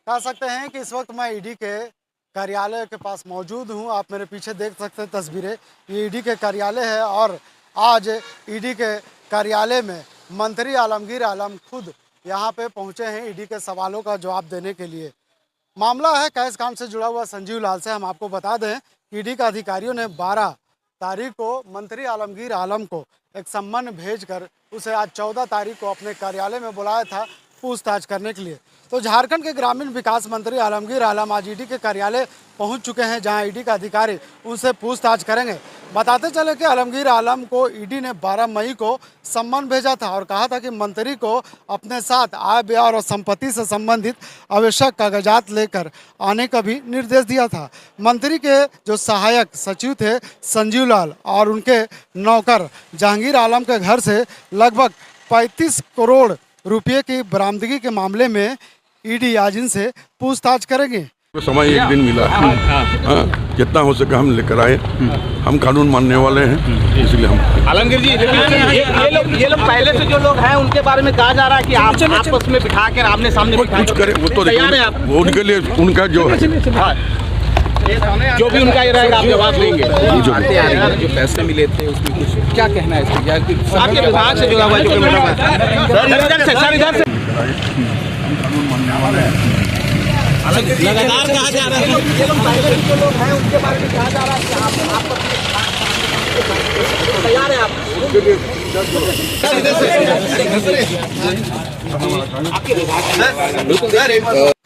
कह सकते हैं कि इस वक्त मैं ईडी के कार्यालय के पास मौजूद हूं। आप मेरे पीछे देख सकते हैं तस्वीरें, ये ईडी के कार्यालय है और आज ईडी के कार्यालय में मंत्री आलमगीर आलम खुद यहां पे पहुंचे हैं ईडी के सवालों का जवाब देने के लिए। मामला है कैश कांड से जुड़ा हुआ संजीव लाल से। हम आपको बता दें कि ईडी के अधिकारियों ने 12 तारीख को मंत्री आलमगीर आलम को एक सम्मन भेजकर उसे आज 14 तारीख को अपने कार्यालय में बुलाया था पूछताछ करने के लिए। तो झारखंड के ग्रामीण विकास मंत्री आलमगीर आलम आज ईडी के कार्यालय पहुंच चुके हैं, जहां ईडी के अधिकारी उनसे पूछताछ करेंगे। बताते चले कि आलमगीर आलम को ईडी ने 12 मई को सम्मन भेजा था और कहा था कि मंत्री को अपने साथ आय व्यय और संपत्ति से संबंधित आवश्यक कागजात लेकर आने का भी निर्देश दिया था। मंत्री के जो सहायक सचिव थे संजीव लाल और उनके नौकर जहांगीर आलम के घर से लगभग 35 करोड़ रुपये की बरामदगी के मामले में ईडी आज इनसे पूछताछ करेंगे। समय एक दिन मिला है, हाँ, जितना हो सके हम लेकर आए। हम कानून मानने वाले हैं, इसलिए हम। आलमगीर जी, ये लोग पहले से जो लोग हैं उनके बारे में कहा जा रहा है कि आप आपस में बिठा कर आमने सामने कुछ करें, वो तो वो उनके लिए उनका जो है जो भी उनका ये रहेगा आप जवाब देंगे। जो पैसे मिले थे उसमें कुछ क्या कहना है इसमें? आपके विभाग से जुड़ा हुआ जो इधर से कानून मानने वाले हैं। लगातार कहा जा रहा है ये लोग पहले जो लोग हैं उनके बारे में कहा जा रहा है कि आप आपस में तैयार है आप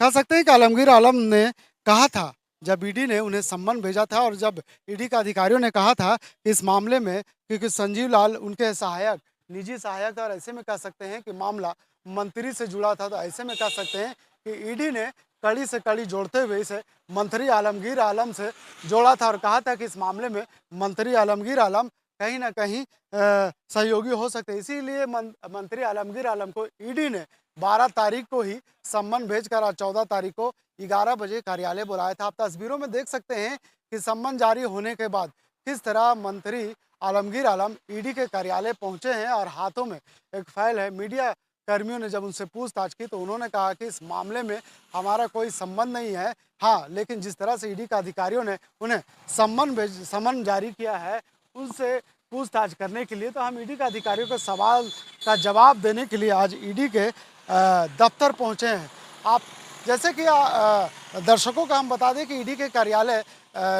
कह सकते हैं कि आलमगीर आलम ने कहा था जब ईडी ने उन्हें सम्मन भेजा था और जब ईडी के अधिकारियों ने कहा था कि इस मामले में, क्योंकि संजीव लाल उनके सहायक निजी सहायक था और ऐसे में कह सकते हैं कि मामला मंत्री से जुड़ा था, तो ऐसे में कह सकते हैं कि ईडी ने कड़ी से कड़ी जोड़ते हुए इसे मंत्री आलमगीर आलम से जोड़ा था और कहा था कि इस मामले में मंत्री आलमगीर आलम कहीं ना कहीं सहयोगी हो सकते हैं। इसीलिए मंत्री आलमगीर आलम को ईडी ने 12 तारीख को ही सम्मन भेजकर आज 14 तारीख को 11 बजे कार्यालय बुलाया था। आप तस्वीरों में देख सकते हैं कि सम्मन जारी होने के बाद किस तरह मंत्री आलमगीर आलम ईडी के कार्यालय पहुंचे हैं और हाथों में एक फाइल है। मीडिया कर्मियों ने जब उनसे पूछताछ की तो उन्होंने कहा कि इस मामले में हमारा कोई संबंध नहीं है, हाँ, लेकिन जिस तरह से ईडी के अधिकारियों ने उन्हें सम्मन जारी किया है उनसे पूछताछ करने के लिए, तो हम ईडी के अधिकारियों के सवाल का जवाब देने के लिए आज ईडी के दफ्तर पहुंचे हैं। आप जैसे कि दर्शकों का हम बता दें कि ईडी के कार्यालय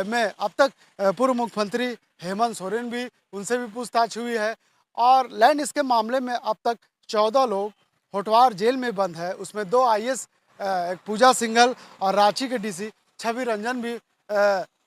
में अब तक पूर्व मुख्यमंत्री हेमंत सोरेन भी, उनसे भी पूछताछ हुई है और लैंड इसके मामले में अब तक 14 लोग होटवार जेल में बंद है। उसमें 2 IAS, एक पूजा सिंघल और रांची के DC छवि रंजन भी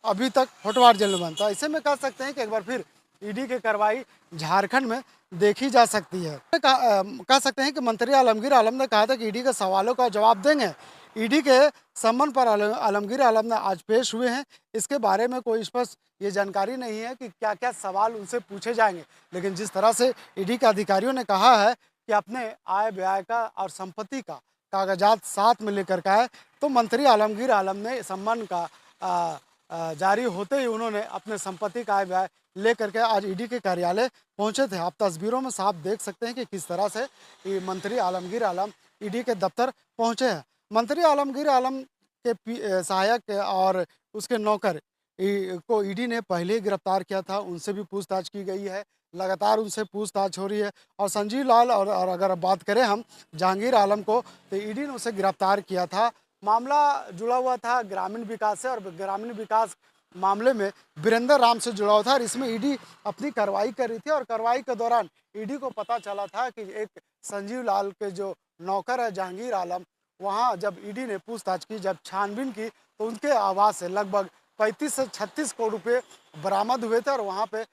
अभी तक होटवार जेल में बंद था। ऐसे में कह सकते हैं कि एक बार फिर ईडी की कार्रवाई झारखंड में देखी जा सकती है। कह सकते हैं कि मंत्री आलमगीर आलम ने कहा था कि ईडी के सवालों का जवाब देंगे। ईडी के सम्मन पर आलमगीर आलम ने आज पेश हुए हैं। इसके बारे में कोई स्पष्ट ये जानकारी नहीं है कि क्या क्या सवाल उनसे पूछे जाएंगे, लेकिन जिस तरह से ईडी के अधिकारियों ने कहा है कि अपने आय व्यय का और संपत्ति का कागजात साथ में लेकर का है, तो मंत्री आलमगीर आलम ने सम्मन का जारी होते ही उन्होंने अपने संपत्ति का आय व्यय लेकर के आज ईडी के कार्यालय पहुंचे थे। आप तस्वीरों में साफ देख सकते हैं कि किस तरह से ये मंत्री आलमगीर आलम ईडी के दफ्तर पहुंचे हैं। मंत्री आलमगीर आलम के सहायक और उसके नौकर को ईडी ने पहले ही गिरफ्तार किया था, उनसे भी पूछताछ की गई है, लगातार उनसे पूछताछ हो रही है। और संजीव लाल और अगर बात करें हम जहांगीर आलम को, तो ईडी ने उसे गिरफ्तार किया था। मामला जुड़ा हुआ था ग्रामीण विकास से और ग्रामीण विकास मामले में वीरेंद्र राम से जुड़ा हुआ था और इसमें ईडी अपनी कार्रवाई कर रही थी और कार्रवाई के दौरान ईडी को पता चला था कि एक संजीव लाल के जो नौकर है जहांगीर आलम, वहाँ जब ईडी ने पूछताछ की, जब छानबीन की, तो उनके आवास से लगभग 35 से 36 करोड़ रुपये बरामद हुए थे और वहाँ पे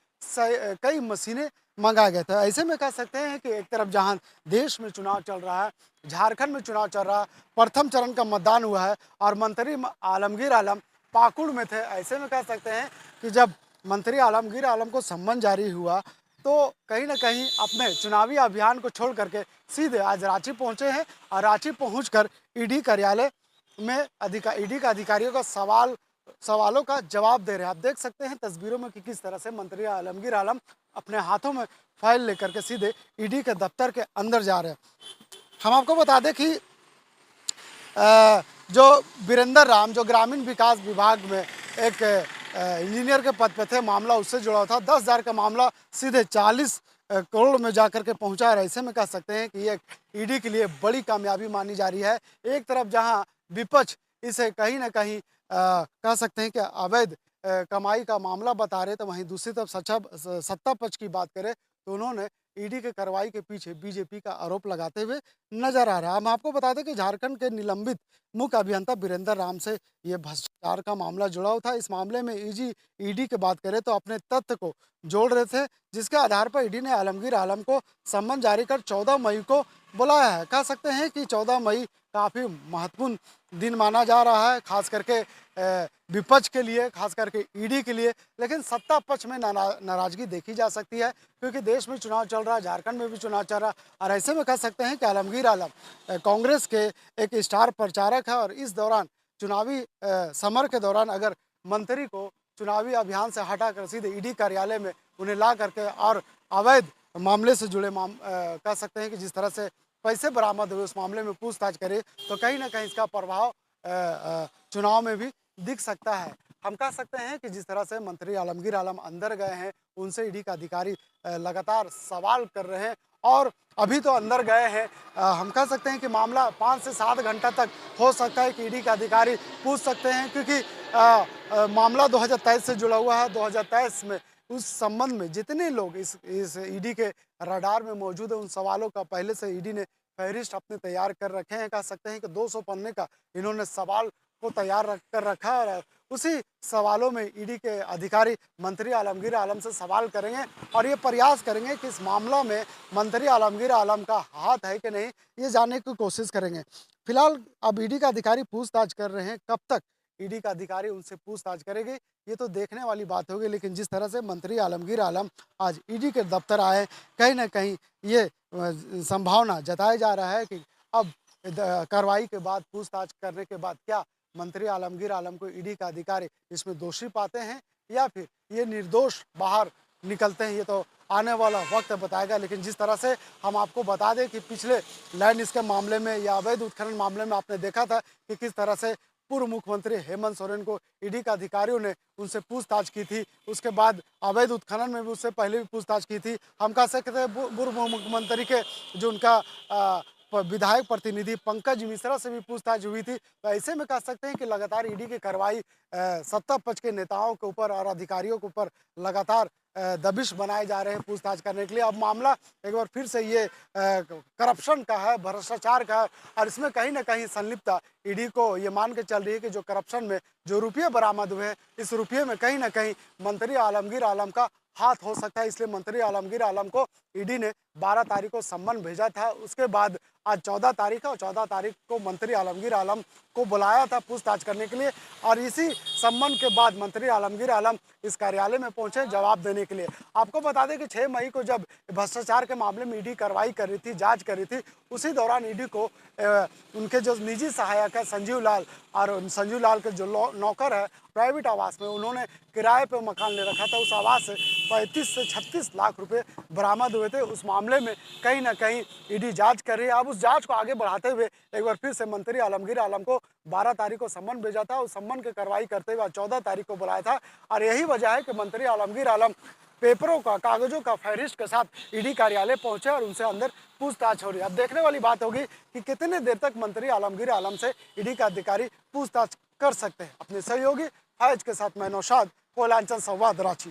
कई मशीनें मंगाए गए थे। ऐसे में कह सकते हैं कि एक तरफ जहां देश में चुनाव चल रहा है, झारखंड में चुनाव चल रहा है, प्रथम चरण का मतदान हुआ है और मंत्री आलमगीर आलम पाकुड़ में थे। ऐसे में कह सकते हैं कि जब मंत्री आलमगीर आलम को सम्मन जारी हुआ तो कहीं ना कहीं अपने चुनावी अभियान को छोड़ करके सीधे आज रांची पहुंचे हैं और रांची पहुंचकर ईडी कार्यालय में ईडी के अधिकारियों का सवालों का जवाब दे रहे हैं। आप देख सकते हैं तस्वीरों में कि किस तरह से मंत्री आलमगीर आलम अपने हाथों में फाइल लेकर के सीधे ईडी के दफ्तर के अंदर जा रहे हैं। हम आपको बता दें कि जो वीरेंद्र राम, जो ग्रामीण विकास विभाग में एक इंजीनियर के पद पे थे, मामला उससे जुड़ा था। 10,000 का मामला सीधे 40 करोड़ में जाकर के पहुंचा है। ऐसे में कह सकते हैं कि ये ईडी के लिए बड़ी कामयाबी मानी जा रही है। एक तरफ जहां विपक्ष इसे कहीं ना कहीं कह सकते हैं कि अवैध कमाई का मामला बता रहे, तो वहीं दूसरी तरफ सत्ता पक्ष की बात करें तो उन्होंने ईडी के कार्रवाई के पीछे बीजेपी का आरोप लगाते हुए नजर आ रहा है। हम आपको बता दें कि झारखंड के निलंबित मुख्य अभियंता वीरेंद्र राम से ये भ्रष्टाचार का मामला जुड़ा हुआ था। इस मामले में ईडी की बात करें तो अपने तथ्य को जोड़ रहे थे, जिसके आधार पर ईडी ने आलमगीर आलम को सम्मन जारी कर 14 मई को बुलाया है। कह सकते हैं कि 14 मई काफ़ी महत्वपूर्ण दिन माना जा रहा है, खास करके विपक्ष के लिए, खास करके ईडी के लिए। लेकिन सत्ता पक्ष में नाराजगी देखी जा सकती है, क्योंकि देश में चुनाव चल रहा है, झारखंड में भी चुनाव चल रहा है। और ऐसे में कह सकते हैं कि आलमगीर आलम कांग्रेस के एक स्टार प्रचारक है, और इस दौरान चुनावी समर के दौरान अगर मंत्री को चुनावी अभियान से हटाकर सीधे ईडी कार्यालय में उन्हें ला करके और अवैध मामले से जुड़े कह सकते हैं कि जिस तरह से पैसे बरामद हुए उस मामले में पूछताछ करे, तो कहीं ना कहीं इसका प्रभाव चुनाव में भी दिख सकता है। हम कह सकते हैं कि जिस तरह से मंत्री आलमगीर आलम अंदर गए हैं, उनसे ईडी का अधिकारी लगातार सवाल कर रहे हैं, और अभी तो अंदर गए हैं। हम कह सकते हैं कि मामला 5 से 7 घंटा तक हो सकता है कि ईडी का अधिकारी पूछ सकते हैं, क्योंकि मामला 2023 से जुड़ा हुआ है। 2023 में उस संबंध में जितने लोग इस ईडी के रडार में मौजूद है, उन सवालों का पहले से ईडी ने फहरिस्त अपने तैयार कर रखे हैं। कह सकते हैं कि 200 पन्ने का इन्होंने सवाल को तैयार कर रखा है, और उसी सवालों में ईडी के अधिकारी मंत्री आलमगीर आलम से सवाल करेंगे और ये प्रयास करेंगे कि इस मामला में मंत्री आलमगीर आलम का हाथ है कि नहीं, ये जानने की कोशिश करेंगे। फिलहाल अब ईडी का अधिकारी पूछताछ कर रहे हैं, कब तक ईडी का अधिकारी उनसे पूछताछ करेंगे ये तो देखने वाली बात होगी। लेकिन जिस तरह से मंत्री आलमगीर आलम आज ईडी के दफ्तर आए, कहीं ना कहीं ये संभावना जताया जा रहा है कि अब कार्रवाई के बाद, पूछताछ करने के बाद क्या मंत्री आलमगीर आलम को ईडी का अधिकारी इसमें दोषी पाते हैं या फिर ये निर्दोष बाहर निकलते हैं, ये तो आने वाला वक्त बताएगा। लेकिन जिस तरह से हम आपको बता दें कि पिछले लैंड स्कैम मामले में या अवैध उत्खनन मामले में आपने देखा था कि किस तरह से पूर्व मुख्यमंत्री हेमंत सोरेन को ईडी के अधिकारियों ने उनसे पूछताछ की थी। उसके बाद अवैध उत्खनन में भी उससे पहले भी पूछताछ की थी। हम कह सकते हैं पूर्व मुख्यमंत्री के जो उनका विधायक प्रतिनिधि पंकज मिश्रा से भी पूछताछ हुई थी। तो ऐसे में कह सकते हैं कि लगातार ईडी की कार्रवाई सत्ता पक्ष के नेताओं के ऊपर और अधिकारियों के ऊपर लगातार दबिश बनाए जा रहे हैं पूछताछ करने के लिए। अब मामला एक बार फिर से ये करप्शन का है, भ्रष्टाचार का है, और इसमें कहीं ना कहीं संलिप्तता ईडी को ये मान के चल रही है कि जो करप्शन में जो रुपये बरामद हुए हैं, इस रुपये में कहीं ना कहीं मंत्री आलमगीर आलम का हाथ हो सकता है। इसलिए मंत्री आलमगीर आलम को ईडी ने 12 तारीख को सम्मन भेजा था। उसके बाद आज 14 तारीख है और 14 तारीख को मंत्री आलमगीर आलम को बुलाया था पूछताछ करने के लिए, और इसी सम्मन के बाद मंत्री आलमगीर आलम इस कार्यालय में पहुंचे जवाब देने के लिए। आपको बता दें कि 6 मई को जब भ्रष्टाचार के मामले में ईडी कार्रवाई कर रही थी, जांच कर रही थी, उसी दौरान ईडी को उनके जो निजी सहायक है संजीव लाल, और संजीव लाल के जो नौकर है प्राइवेट आवास में, उन्होंने किराए पर मकान ले रखा था। उस आवास से 35 से 36 लाख रुपए बरामद हुए थे। उस मामले में कहीं ना कहीं ईडी जांच कर रही है। अब उस जांच को आगे बढ़ाते हुए एक बार फिर से मंत्री आलमगीर आलम को 12 तारीख को सम्मन भेजा था। उस सम्मन की कार्रवाई करते हुए 14 तारीख को बुलाया था, और यही वजह है कि मंत्री आलमगीर आलम पेपरों का, कागजों का फहरिस्त के साथ ईडी कार्यालय पहुंचे और उनसे अंदर पूछताछ हो रही है। अब देखने वाली बात होगी कि कितने देर तक मंत्री आलमगीर आलम से ईडी का अधिकारी पूछताछ कर सकते हैं। अपने सहयोगी फैज के साथ मैं नौशाद, कोयलांचल संवाद, रांची।